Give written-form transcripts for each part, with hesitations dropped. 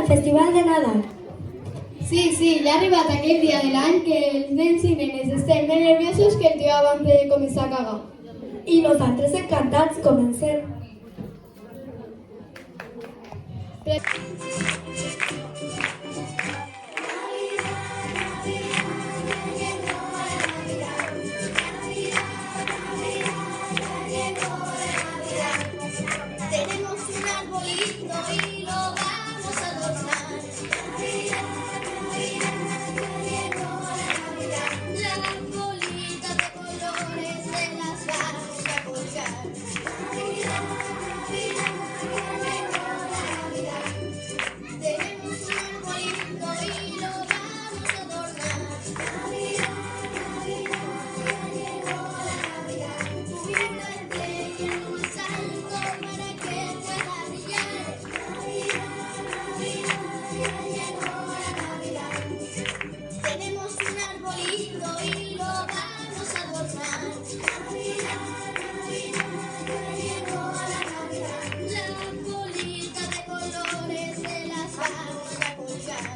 al Festival de Nadal. Sí, ja ha arribat aquell dia de l'any que els nens i nenes estem més nerviosos que el dia abans de començar a cagar. I nosaltres encantats, comencem. Tenemos un arbolito y lo vamos a adornar. Las bolitas de colores se las vamos a colgar. Tenemos un arbolito y lo vamos a adornar. Una estrella en un salto para que pueda brillar. Tenemos un arbolito y lo vamos a adornar. Las bolitas de colores se las vamos a colgar.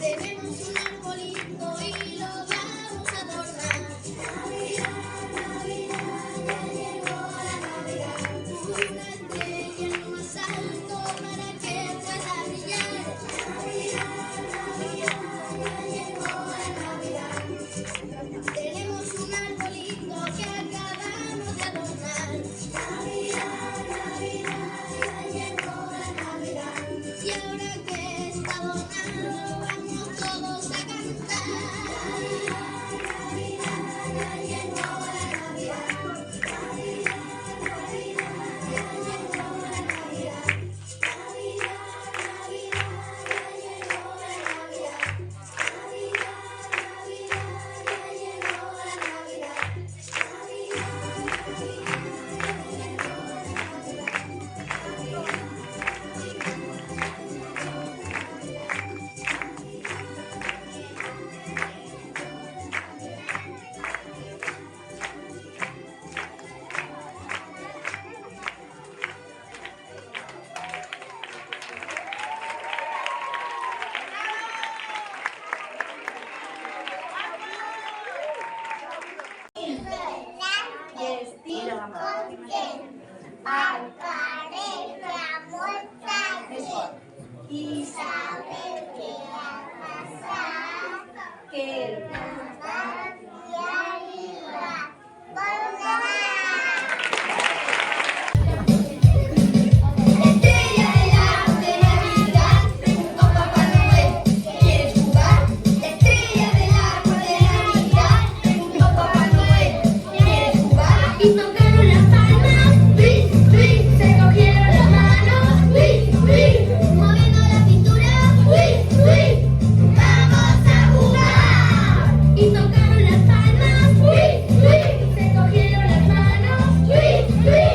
Tenemos un arbolito y lo vamos a adornar. Una estrella en lo más alto para que pueda brillar. Tenemos un arbolito que acabamos de adornar. Y ahora que está adornado, vamos todos a cantar. Al pared la muerta y saber qué va a pasar, que nada y arriba volverá. Estrella del árbol de Navidad, preguntó Papá Noel, ¿quieres jugar? Estrella del árbol de Navidad, preguntó Papá Noel, ¿quieres jugar? Y tocaron las palmas, se cogieron las manos, moviendo la cintura, vamos a jugar. Y tocaron las palmas, se cogieron las manos, moviendo la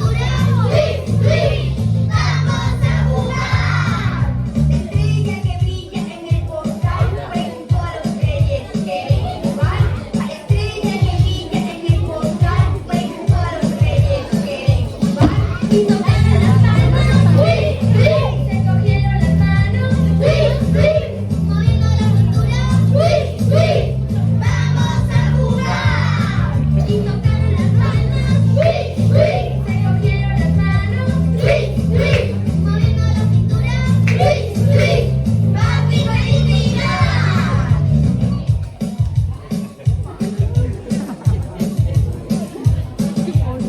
cintura, vamos a jugar. La estrella que brilla en el portal preguntó a los reyes, ¿quieren jugar? La estrella que brilla en el portal preguntó a los reyes, ¿quieren jugar? Y tocaron las palmas, se cogieron las manos, moviendo la cintura, vamos a jugar. Y tocaron las palmas, se cogieron las manos, moviendo la cintura, ¡Happy Felicidad!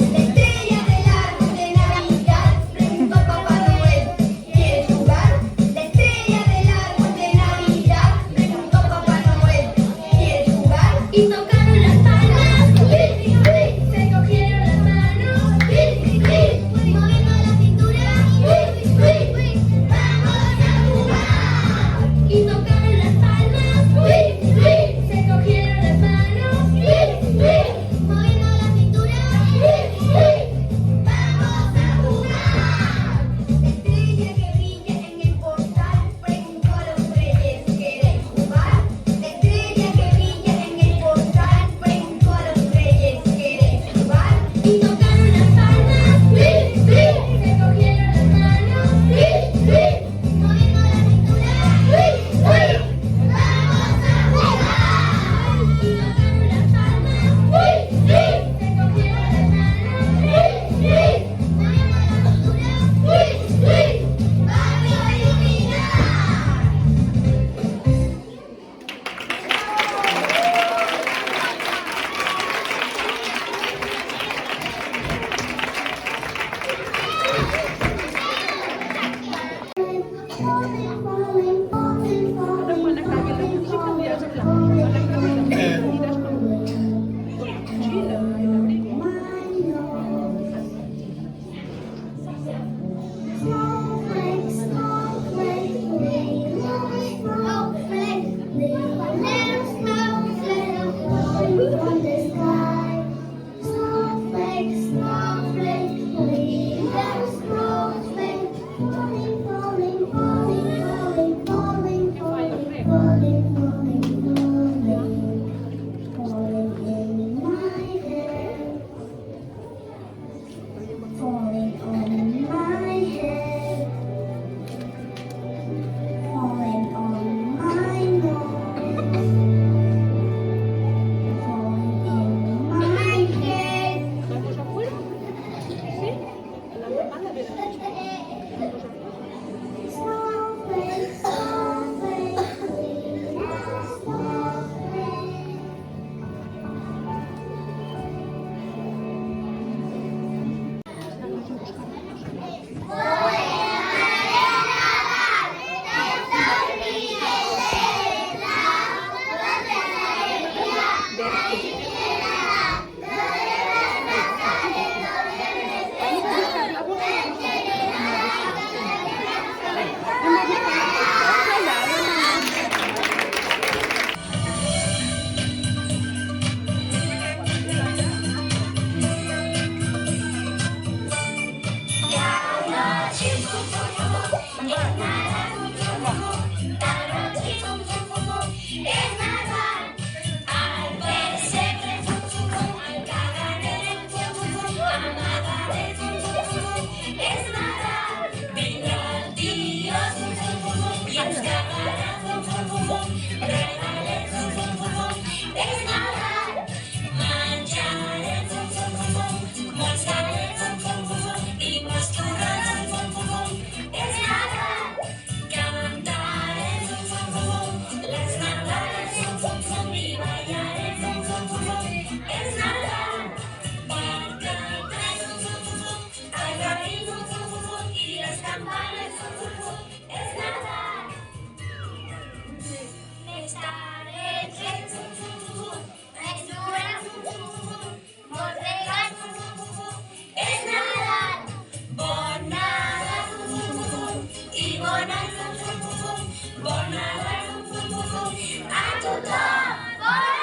La estrella del árbol de Navidad preguntó Papá Noel, ¿quieres jugar? La estrella del árbol de Navidad preguntó Papá Noel, ¿quieres jugar? Y tocaron las palmas, se cogieron las manos, moviendo la cintura, vamos a jugar. Y tocaron las palmas, se cogieron las manos, moviendo la cintura, vamos a jugar. La estrella que brilla en el portal preguntó a los reyes, ¿quieren jugar? La estrella que brilla en el portal leche, verdura, morregas, es Nadal, bon Nadal, i bon any, bon Nadal, a tothom, bon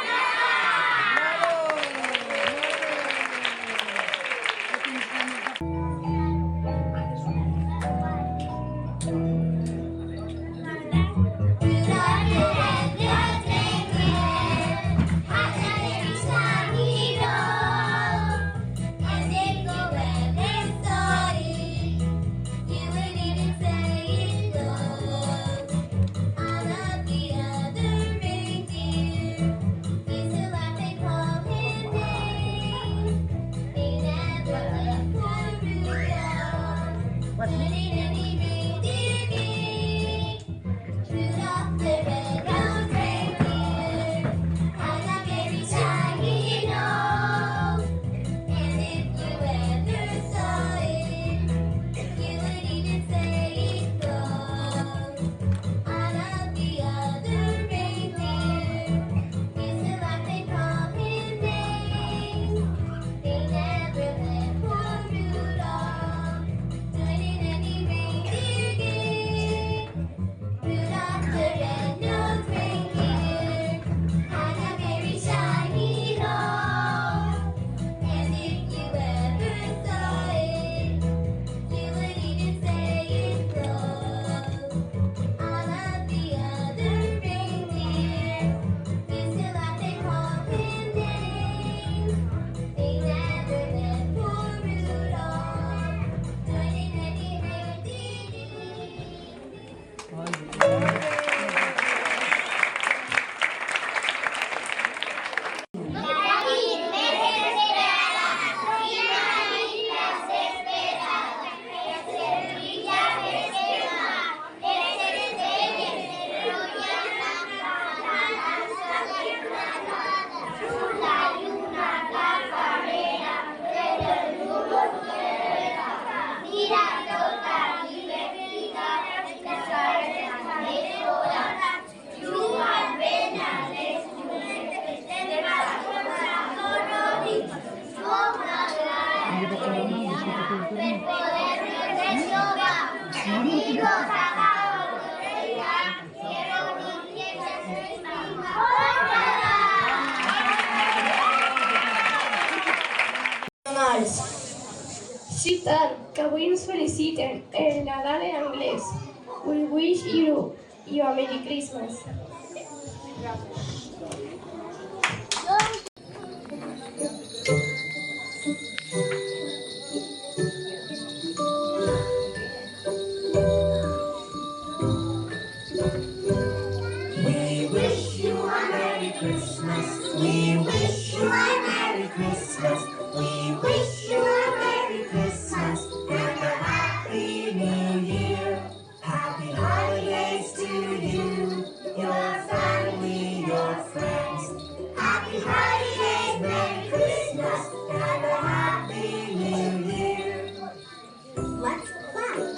Sí, tant, que avui ens feliciten el Nadal en anglès. We wish you a Merry Christmas. We wish you a Merry Christmas. We wish you a Merry Christmas. We wish you a Merry Christmas and a Happy New Year. Happy holidays to you, your family, your friends. Happy holidays, Merry Christmas and a Happy New Year. Let's play.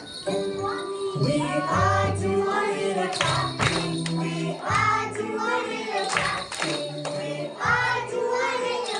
We are doing a clapping. We are doing a clapping. We are doing a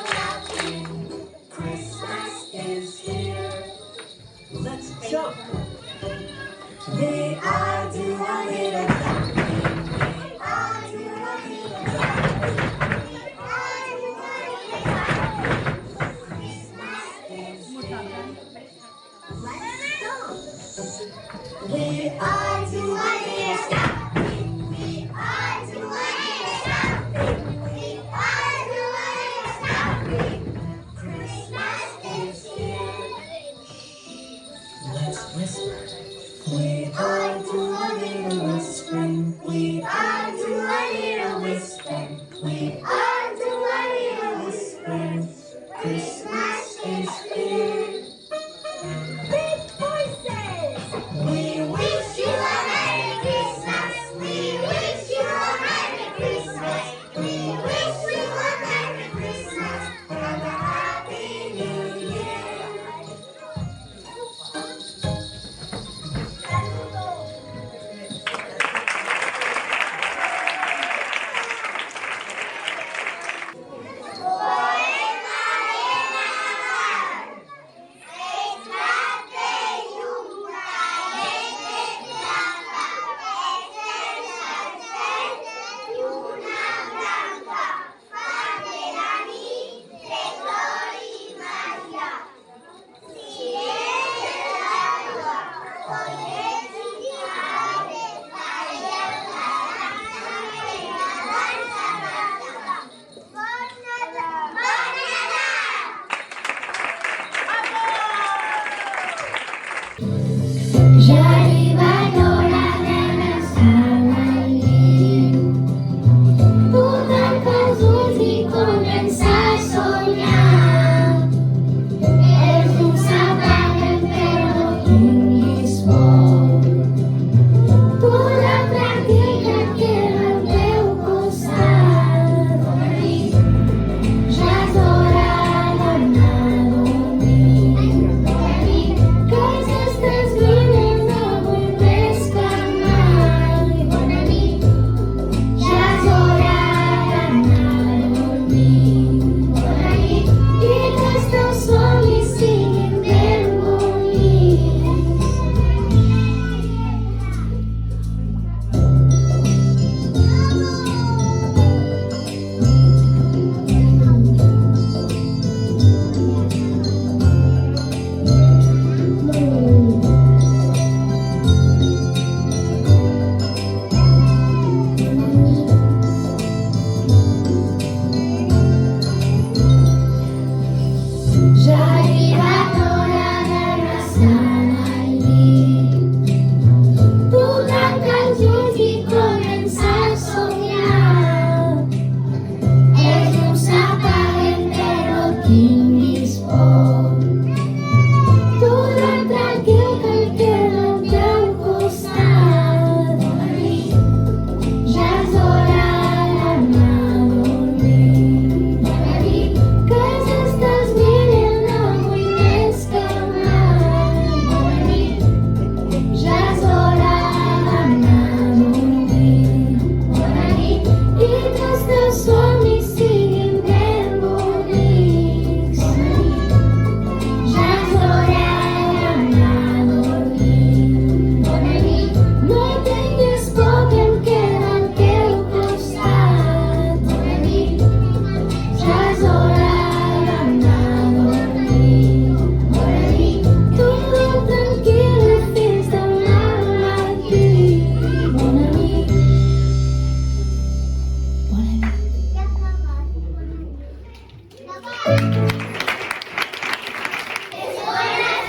Escuela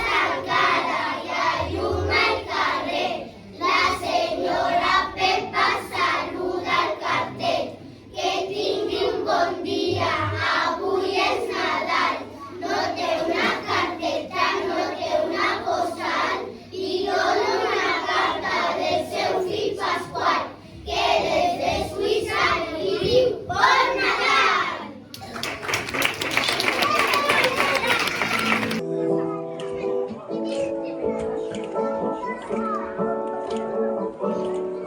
tancada y hay una al carrer. La senyora Pepa saluda al cartel. Que tingui un bon dia, avui és Nadal. No té una carteta, no té una postal i dona una carta del seu fill Pasqual, que des de Suïssa li diu Bon Nadal!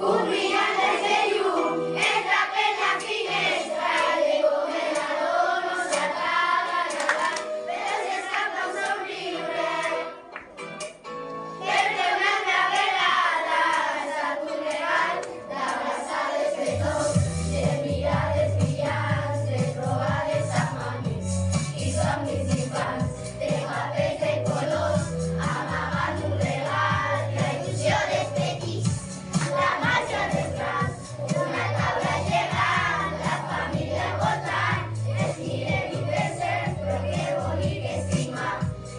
Un brillant de llum entra per la finestra, el comedor no s'acaba Nadal, però s'escapa un somriure. Perquè una altra vegada ha estat un regal d'abraçades de tots, de mirades brillants, de trobades amb amics i somnis d'infants, de papers de colors, amagant un regal, la il·lusió dels petits, la marxa dels grans, una taula gegant, la família al voltant, es mirem i pensem, però que bonic estimar,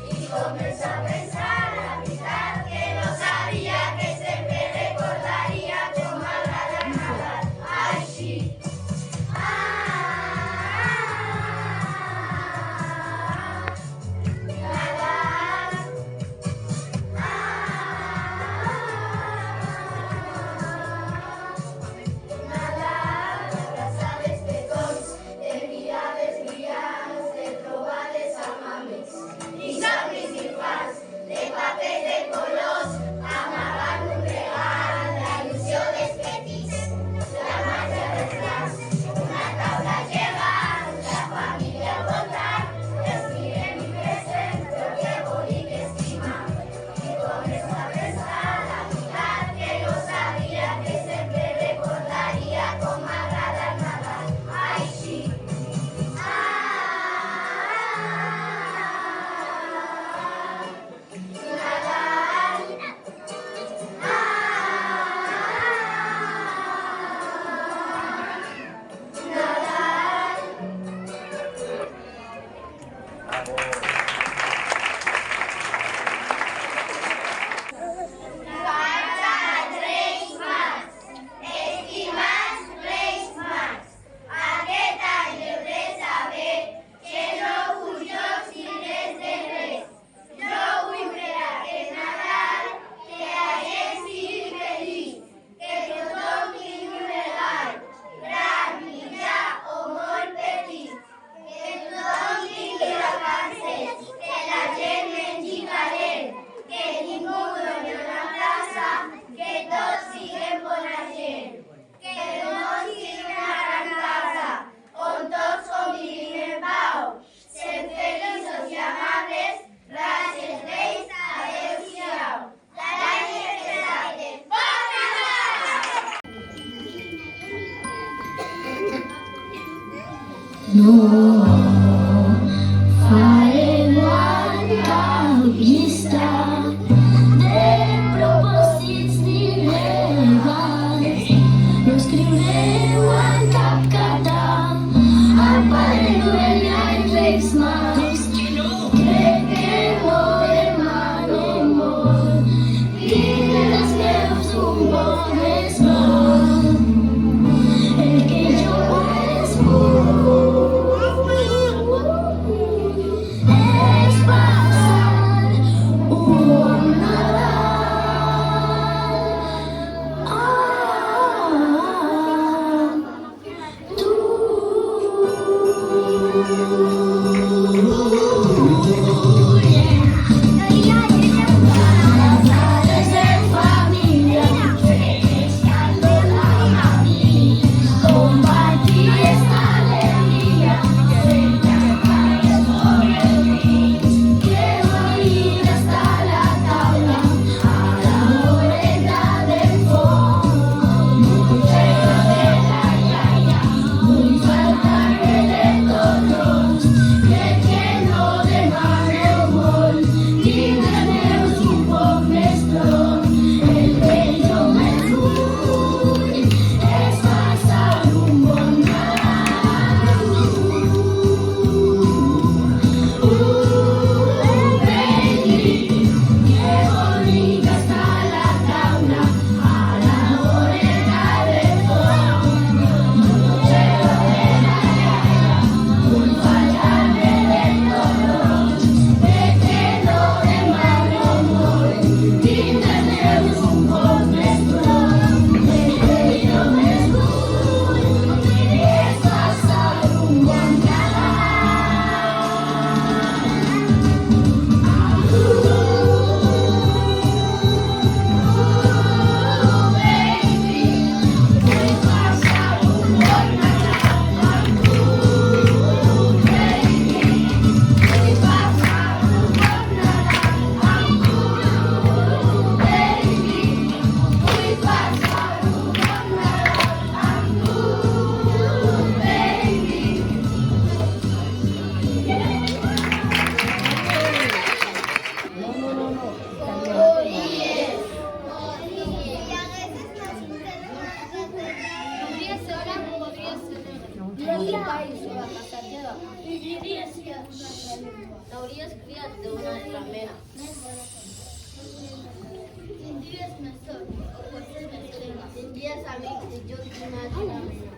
i comença a pensar la veritat que no sabia, que sempre recordaria com m'agrada Nadal, així. Nadal, abraçades de tots, de mirades brillants, de trobades amb amics i somnis d'infants, de papers de colors, amagant un regal, la il·lusió dels petits, la marxa dels grans, una taula gegant, la família al voltant, els mirem i pensem, però que bonic estimar, i començo a pensar la veritat que no sabia, que sempre recordaria com m'agrada Nadal, així. Nadal. Carta als Reis Mags. Estimats Reis Mags, aquest any heu de saber que no vull jocs ni res de res. Jo vull per aquest Nadal que la gent sigui feliç, que tothom tingui un regal, gran, mitjà o molt petit, que tothom tingui vacances, que la gent mengi calent, que ningú doni una plaça, que tots siguem bona gent, que el món sigui una gran casa, on tots convivim en pau, sent feliços i amables. Gràcies, Reis, adéu-siau. L'any exacte. Bon Nadal! No farem una llista de propòsits ni regals. No escriureu en cap carta al Pare Noel i als Reis Mags. Crec que no demanem molt, digues meus un bon esmal. El que jo es vull és passar un bon Nadal. Tu. Vull faltar-me de tot. i sulla casa teva. L'hauries criat d'una altra mena. Tindries més sort, o potser més crema. Tindries amics de jocs d'una altra mena.